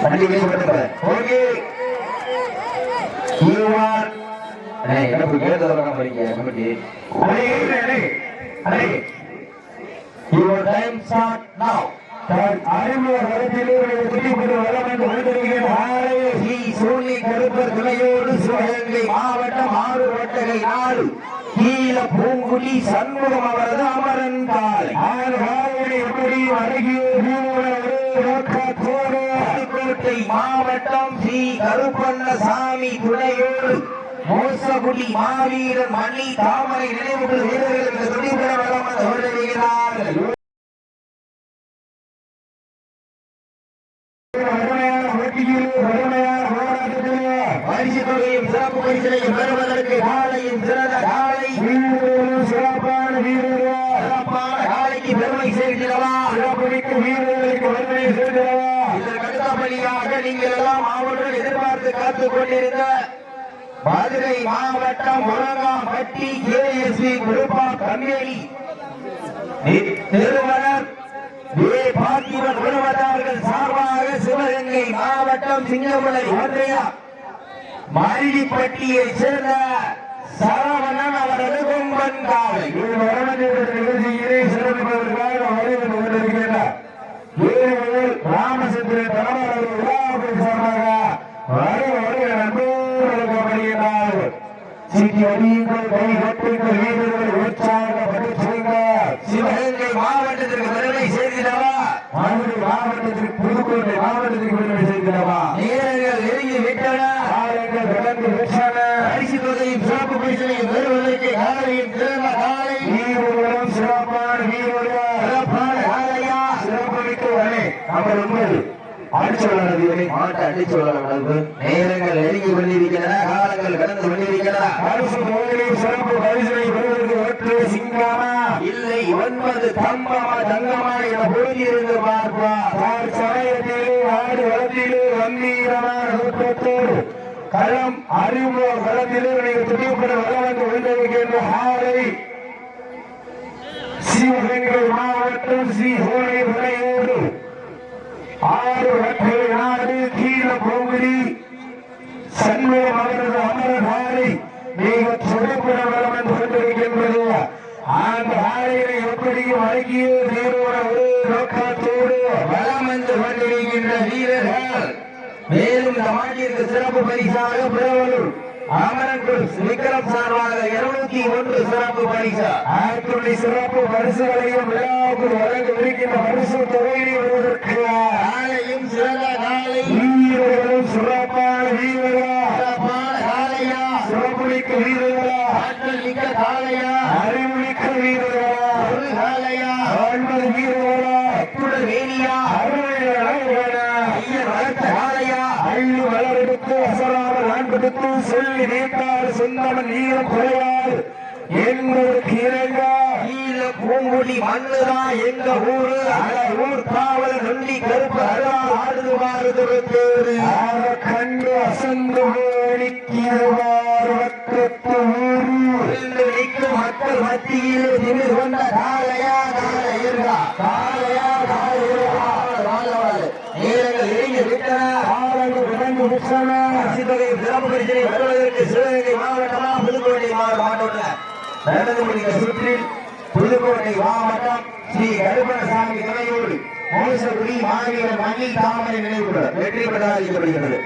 Okay you are என்ன கேட்டதெல்லாம் படிங்க கமிட்டி யுவர் டைம் ஸ்டார்ட் நவ துணையோடு சிவகங்கை மாவட்டம் ஆறுவட்டகை நாடு கீழ பூங்குடி சண்முகம் அவரது அமரன் காலை புதுக்கோட்டை மாவட்டம் ஸ்ரீ கருப்பண்ணசாமி துணையோடு மோசகுடி மாவீரர் மணி தாமரை நினைவு வீரர்களுக்கு துணிபெற வளம் வருகிறார்கள். பரிசு தொகையும் சிறப்பு பரிசனையும் பெறுவதற்கு காலையும் சிறந்த காலை சிறப்பான வீரர்கள் சிறப்பான காலைக்கு பெருமை சேர்க்கிறவா சிறப்புமிக்க வீரர்களுக்கு பெருமை சேர்க்கிறவா. இதற்கு அடுத்தபடியாக நீங்கள் எல்லாம் அவருடன் எதிர்பார்த்து காத்துக் கொண்டிருந்த மதுரை மாவட்டம் முழங்காம்பட்டி கேஎஸ்வி குருபா கம்பெனி நிறுவனர் பார்த்திபன் குழுவதார்கள் சார்பாக சிவகங்கை மாவட்டம் சிங்கமலை ஒன்றிய மல்லிப்பட்டியை சேர்ந்த சரவணன் அவரது கொம்பன் காலை நிகழ்ச்சியிலே சிறப்பிப்பதற்காக வருகை கொண்டிருக்கிறார். ராமச்சந்திரன் தலைவர் விழாவுக்கு சார்பாக வருகை நண்பர்களுக்கு சிட்டி அடியுங்கள் கை கட்டுங்கள் வீரர்கள் உற்சாகப்பட்டு செய்கிறார். சிவகங்கை மாவட்டத்திற்கு பெருமை சேர்க்கிறவா மதுரை மாவட்டத்திற்கு புதுக்கோட்டை மாவட்டத்திற்கு பெருமை சேர்க்கிறவா. நேரங்கள் நெருங்கி விட்டன காலங்கள் கடந்து விட்டன. பரிசு தொகையும் சிறப்பு பரிசனையும் பெறுவதற்கு காலையும் சிறந்த காலை வீரர்களும் சிறப்பான வீரர்கள் சிறப்பான காலையா சிறப்பு மிக்கவனே அவர் உண்மை அடிச்சொல்லி மாட்ட அடிச்சொல்லு நேரங்கள் நெருங்கி கொண்டிருக்கின்றன காலங்கள் கடந்து கொண்டிருக்கின்றன. சிறப்பு பரிசனை பெறுவதற்கு ஒற்று சிங்கமா இல்லை 9 தம்பமா தங்கமா என பொருந்திருந்து பார்ப்பார். சமயத்திலே ஆடு வளத்திலே கம்பீரமான ஊற்றத்தோடு களம் அறிமுக களத்திலே துடிப்பட வளர்ந்து கொண்டிருக்கின்ற ஆலை சிவகங்கை மாவட்டம் ஸ்ரீ ஹோலை விளையோடு ஆறு வட்டை நாடு கீழ போகுதி சண்முகம் அவரது அமரகாலை மிக சிறப்புற வளம் என்று கொண்டிருக்கின்றது. அந்த ஆலையை எப்படியும் அடக்கிய வீரோட ஒரு நோக்கத்தோடு வளம் வந்து கொண்டிருக்கின்ற வீரர்கள். மேலும் இந்த மாட்டிற்கு சிறப்பு பரிசாக பிரபலூர் அமரன் விக்ரம் சார்பாக 201 சிறப்பு பரிசு ஆற்றுடைய சிறப்பு பரிசுகளையும் விழாவுக்கு வழங்க இருக்கின்ற பரிசு தொகையை வருவதற்கு ஆலையும் சிறந்த காலை வீரர்களும் சிறப்பான வீரர்களா சிறப்பான காலையா சிறப்புமிக்க வீரர்களா ஆற்றல் மிக்க காலையா அறிவுமிக்க வீரர்களா ஒரு காலையா 9 வீரர்களா அப்புடன் வேணியா ஐயர் வளர்த்த காலையா அள்ளி வளரெடுத்து அசராத நான்கெடுத்து சொல்லி நீத்தார் சொந்தமன் ஈரம் குறையாது எங்களுக்கு இறங்கா ஈழ பூங்குடி மண்ணுதா எங்க ஊரு ஊர் காவல நொண்டி கருப்பு அருவா ஆடுது மாறுது பேரு கண்டு அசந்து நிற்கும் மக்கள் மத்தியில் திமிர் கொண்ட காலையா காலையா காலையா நேரங்கள் இறங்கி விட்டன ஆளுநர் விளங்கி விட்டன. சிறப்பு பரிசனை பெறுவதற்கு சிவகங்கை மாவட்டமா புதுக்கோட்டை மாவட்டம் நடந்து முடிந்த சுற்றில் புதுக்கோட்டை மாவட்டம் ஸ்ரீ கருப்பணசாமி துணையோடு மோசகுடி மாவீரர் மணி தாமரை நினைவுடன் வெற்றி பெற்று அறிவிக்கப்படுகிறது.